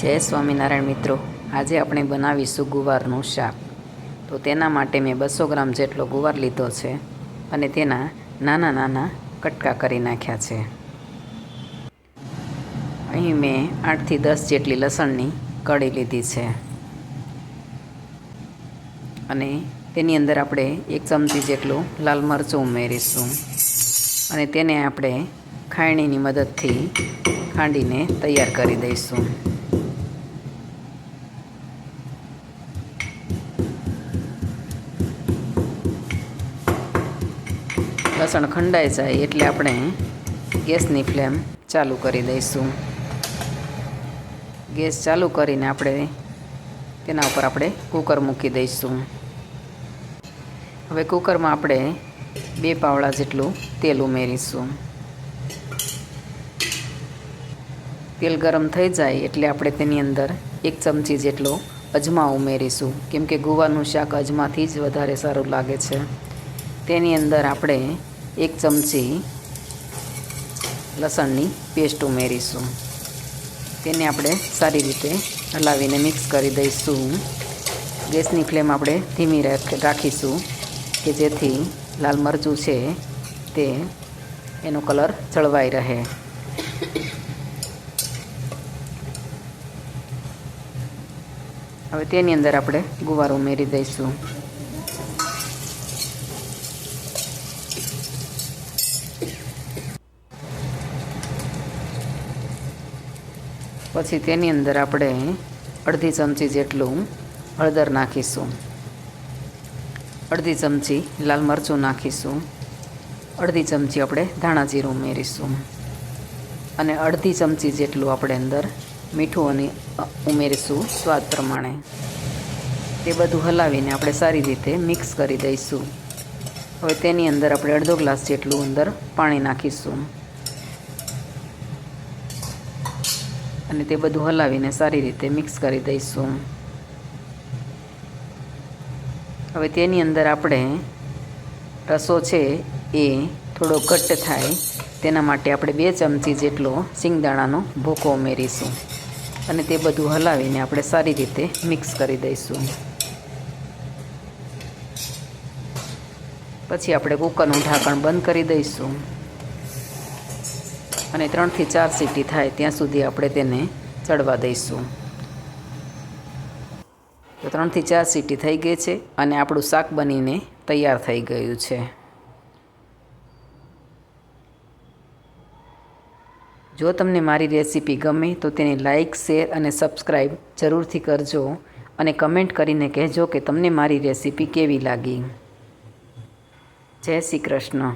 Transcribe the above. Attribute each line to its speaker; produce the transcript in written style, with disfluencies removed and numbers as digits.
Speaker 1: જય સ્વામિનારાયણ મિત્રો, આજે આપણે બનાવીશું ગુવારનું શાક. તો તેના માટે મેં 200 ગ્રામ જેટલો ગુવાર લીધો છે અને તેના નાના નાના કટકા કરી નાખ્યા છે. અહીં મેં 8 થી 10 જેટલી લસણની કળી લીધી છે અને તેની અંદર આપણે 1 ચમચી જેટલું લાલ મરચું ઉમેરીશું અને તેને આપણે ખાયણીની મદદથી ખાંડીને તૈયાર કરી દઈશું. લસણ ખંડાઈ જાય એટલે આપણે ગેસની ફ્લેમ ચાલુ કરી દઈશું. ગેસ ચાલુ કરીને આપણે તેના ઉપર કુકર મૂકી દઈશું. હવે કુકરમાં આપણે 2 પાવડા જેટલું તેલ ઉમેરીશું. તેલ ગરમ થઈ જાય એટલે આપણે તેની અંદર 1 ચમચી જેટલો અજમા ઉમેરીશું, કેમ કે ગુવારનું શાક અજમાથી જ વધારે સારું લાગે છે. તેની અંદર આપણે 1 ચમચી લસણની પેસ્ટ ઉમેરીશું. તેને આપણે સારી રીતે હલાવીને મિક્સ કરી દઈશું. ગેસની ફ્લેમ આપણે ધીમી રાખીશું કે જેથી લાલ મરચું છે તે એનો કલર જળવાઈ રહે. હવે તેની અંદર આપણે ગુવાર ઉમેરી દઈશું. પછી તેની અંદર આપણે અડધી ચમચી જેટલું હળદર નાખીશું, અડધી ચમચી લાલ મરચું નાખીશું, અડધી ચમચી આપણે ધાણા જીરું ઉમેરીશું અને અડધી ચમચી જેટલું આપણે અંદર મીઠું અને ઉમેરીશું સ્વાદ પ્રમાણે. તે બધું હલાવીને આપણે સારી રીતે મિક્સ કરી દઈશું. હવે તેની અંદર આપણે અડધો ગ્લાસ જેટલું અંદર પાણી નાખીશું અને તે બધું હલાવીને સારી રીતે મિક્સ કરી દઈશું. હવે તેની અંદર આપણે રસો છે એ થોડો ઘટ્ટ થાય તેના માટે આપણે 2 ચમચી જેટલો સિંગદાણાનો ભૂકો ઉમેરીશું અને તે બધું હલાવીને આપણે સારી રીતે મિક્સ કરી દઈશું. પછી આપણે કુકરનું ઢાંકણ બંધ કરી દઈશું અને 3 થી 4 સીટી થાય ત્યાં સુધી આપણે તેને ચડવા દઈશું. તો 3 થી 4 સીટી થઈ ગઈ છે અને આપણું શાક બનીને તૈયાર થઈ ગયું છે. જો તમને મારી રેસીપી ગમે તો તેને લાઈક, શેર અને સબસ્ક્રાઈબ જરૂરથી કરજો અને કમેન્ટ કરીને કહેજો કે તમને મારી રેસીપી કેવી લાગી. જય શ્રી કૃષ્ણ.